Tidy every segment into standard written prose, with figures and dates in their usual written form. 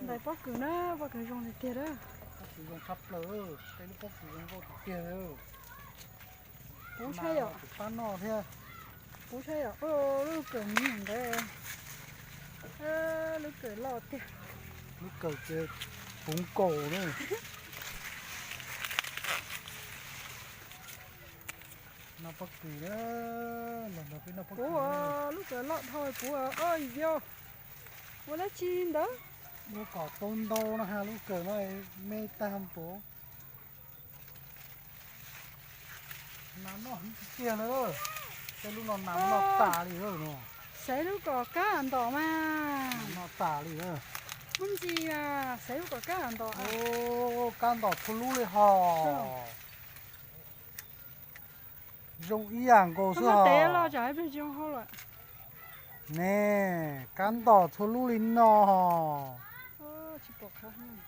Đại bác cứ nó bác cứ dùng thì tiền đó. Sử dụng khắp lỡ, cái lúc có sử dụng vô thì tiền rồi. Bố chơi à? Bán nọ thế. Bố chơi à? Lúc cười nhìn đấy. Lúc cười lọt tiền. Lúc cười kia búng cổ nữa. Nó bắt kỳ đó, nó cái nó bắt kỳ. Bố lúc cười lọt thôi bố ơi vô. Bố lấy chim đó. Bố có tôn đô nó ha, lúc cười nó mê tam bố. Nắm nó không kia nữa. Cái lúc nó nắm nó tả đi rồi nó. Xảy lúc có cá ăn đỏ mà. Nó tả đi rồi. Muốn gì mà xảy lúc có cá ăn đỏ à? Ô, can đỏ thô lũ đi hò. Dùng ý ảnh cổ sư hò. Nó té lo trái bên trong hò rồi. Nè, can đỏ thô lũ đi nò hò. Chỉ bỏ khá hơn.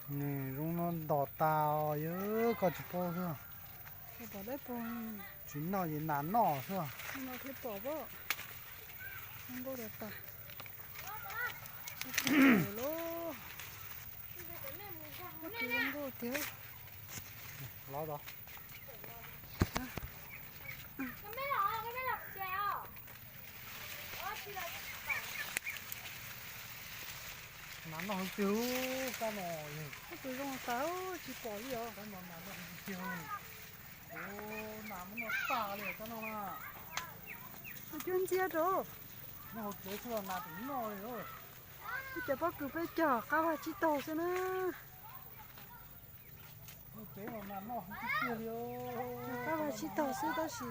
Nè, dùng nó đỏ tàu nhớ có chụp bó chưa? Chỉ bỏ đấy bông. Chính nó gì nán nọ chưa? Nó thấy bỏ bó. Không có được ta. Lô. Nó cứ không có thiếu. Lo đó. Nán nó không thiếu cái nọ gì. Nó cứ không táo chỉ bỏ đi rồi. Cái nọ nán nó không thiếu. Ô, nán nó tả liền cái nọ à. Nó chuyên chia rồi. Nó hột đấy chưa nán tính nọ rồi. Bây giờ bác cứ phải chờ cá vào chỉ tổ xem nó. Hột đấy mà nán nó không thiếu rồi. Cá vào chỉ tổ xem đó gì.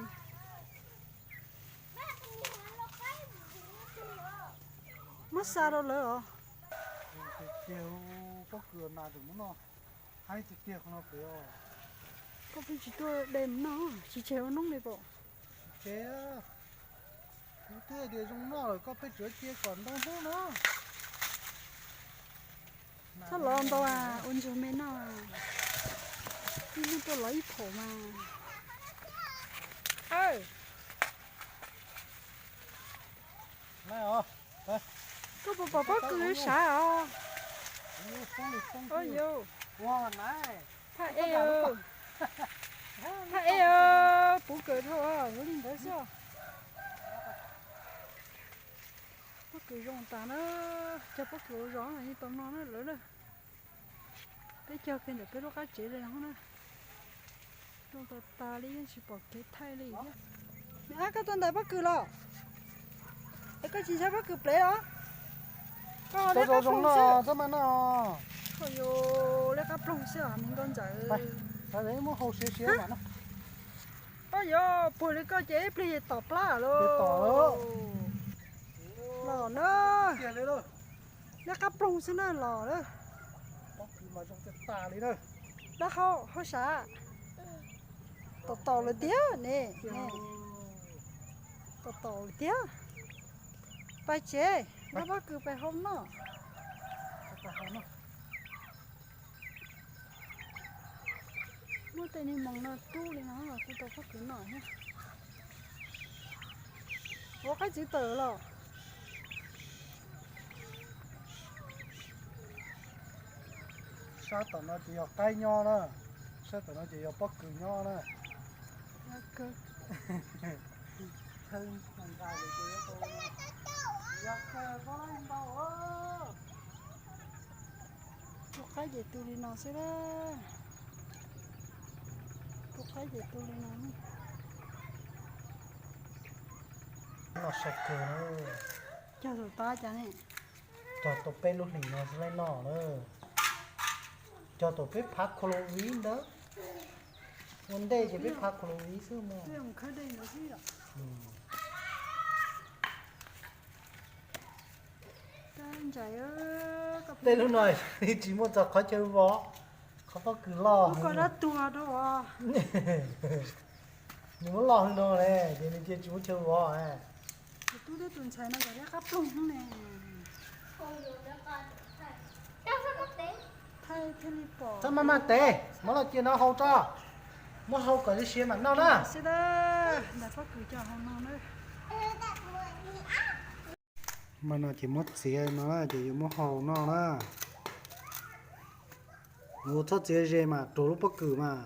Mất xa đâu lỡ rồi. Tiêu có cửa nào được muốn nó. Hay thì tiêu không nó phải rồi. Có phải chỉ tôi đèn nó, chỉ chéo nông này bộ. Thế thứ tư thì dùng nó rồi có phải chữa chia còn đâu hết nữa. Sao lon đâu à, ôn cho mấy nào à. Nhưng tôi lấy khổ mà. Ơi. Này hả? Đây. Có bà bác cứ xả à. Ôi Ôi dô. wow, này. Tha eo. Tha eo. Bố cười thôi à, nó lên đấy sao. Bác cười rong tà nó. Cho bác cười rõ là như tôm non nó lỡ đó. Cái cho cái này cái đó cá chế này không nè. Trong tà tà đi chỉ bỏ cái thay đi nhá. Mẹ cái tuần này bác cười lo. Cái gì sao bác cười play đó. Có lấy cá plong nó sao mà nó. Ôi dồi, lấy cá plong xíu à, mình con chạy. Tại đấy muốn hầu xíu mà nó. Ôi dồi, bùi lấy cá chế play tọp lá luôn. Play tọp đó. Lò nó. Kìa đấy rồi. Lấy cá plong xíu nó lò đó. Bóc thì mà trong cái tà đấy thôi. Đó không xả. Tọt lên tía, nè, nè. Tọt lên tía. Bài chế, nó bác cứ bài hôm nó. Mỗi tên này mong nó tu lên nó là cái tao phát cứ nổi nhá. Có cái chữ tờ là. Sao tao nó chỉ học cây nho nữa. Sao tao nó chỉ học bóc cử nho nữa. Cơ. Thân thằng gái để chơi tôi. Giặc có lên đâu ơ. Có cái gì tu lên nó sẽ đó. Có cái gì tu lên nó. Nó sạch cờ nữa. Cho rồi ta cho này. Cho tổ bê lúc này nó sẽ lấy nọ nữa. Cho tổ bê phát Halloween đó. Vấn đề chỉ biết phát Halloween xưa mà. Cái ông khai đây nó gì ạ? Cái anh chạy ơ. Đây lúc này thì chỉ một giọt khó chơi vó. Không có cứ lo. Không có đất tua đâu à. Nếu muốn lo hơn đâu này, thì mình chỉ muốn chơi vó này. Tôi đã tuần chạy nó chạy ra cắp lông nè. Thay thế này bỏ. Sao mà tệ, mà là chuyện nó hậu cho. Mà hậu có cái xe mà nó đó. Sẽ đó. Đã phát cử cho họ nó nữa. mà nó chỉ mất xe nó là chỉ mất hầu nó là ngô thoát xe gì mà trốn lúc bất cứ mà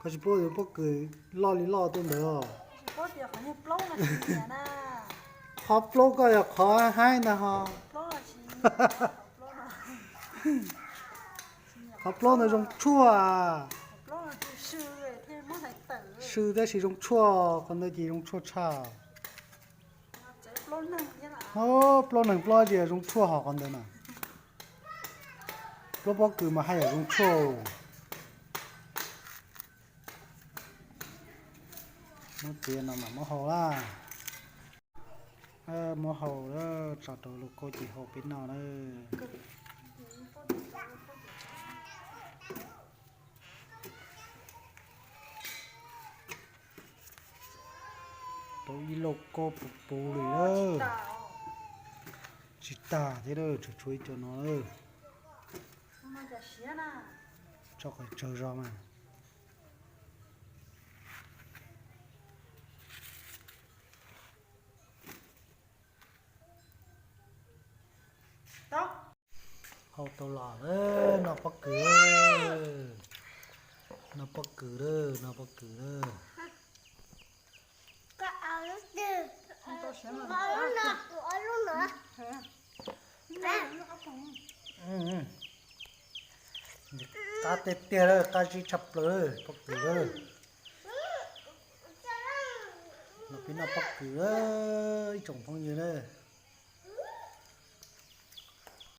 có chỉ bố bất cứ lo lý lo tôi nữa có điều phải như plong là gì nhỉ na khó plô coi là khó hai nè ha plong là gì plong là khó plô là trong chua à plong là chữ sư rồi thêm mất thạch tử sư đó chỉ trong chua còn đây chỉ trong chua chả chế plong nè như là ô plô nè plô gì trong chua họ còn đây nè plô bất cứ mà hay ở trong chua mất tiền nào mà mất hồ la mất hồ đó chọn đồ lục cô chỉ hồ bên nào nữa tôi lục cô bù bù rồi đó chỉ tả thế đó cho chuối cho nó nữa cho khỏi chờ ra mà đó hậu tàu lò đó nó bắt cửa nó bắt cửa đó nó bắt cửa đó không tôi sẽ mà cá tê tê đó cá chỉ chập rồi bắt cửa đó nó biết nó bắt cửa đó trồng phong như đó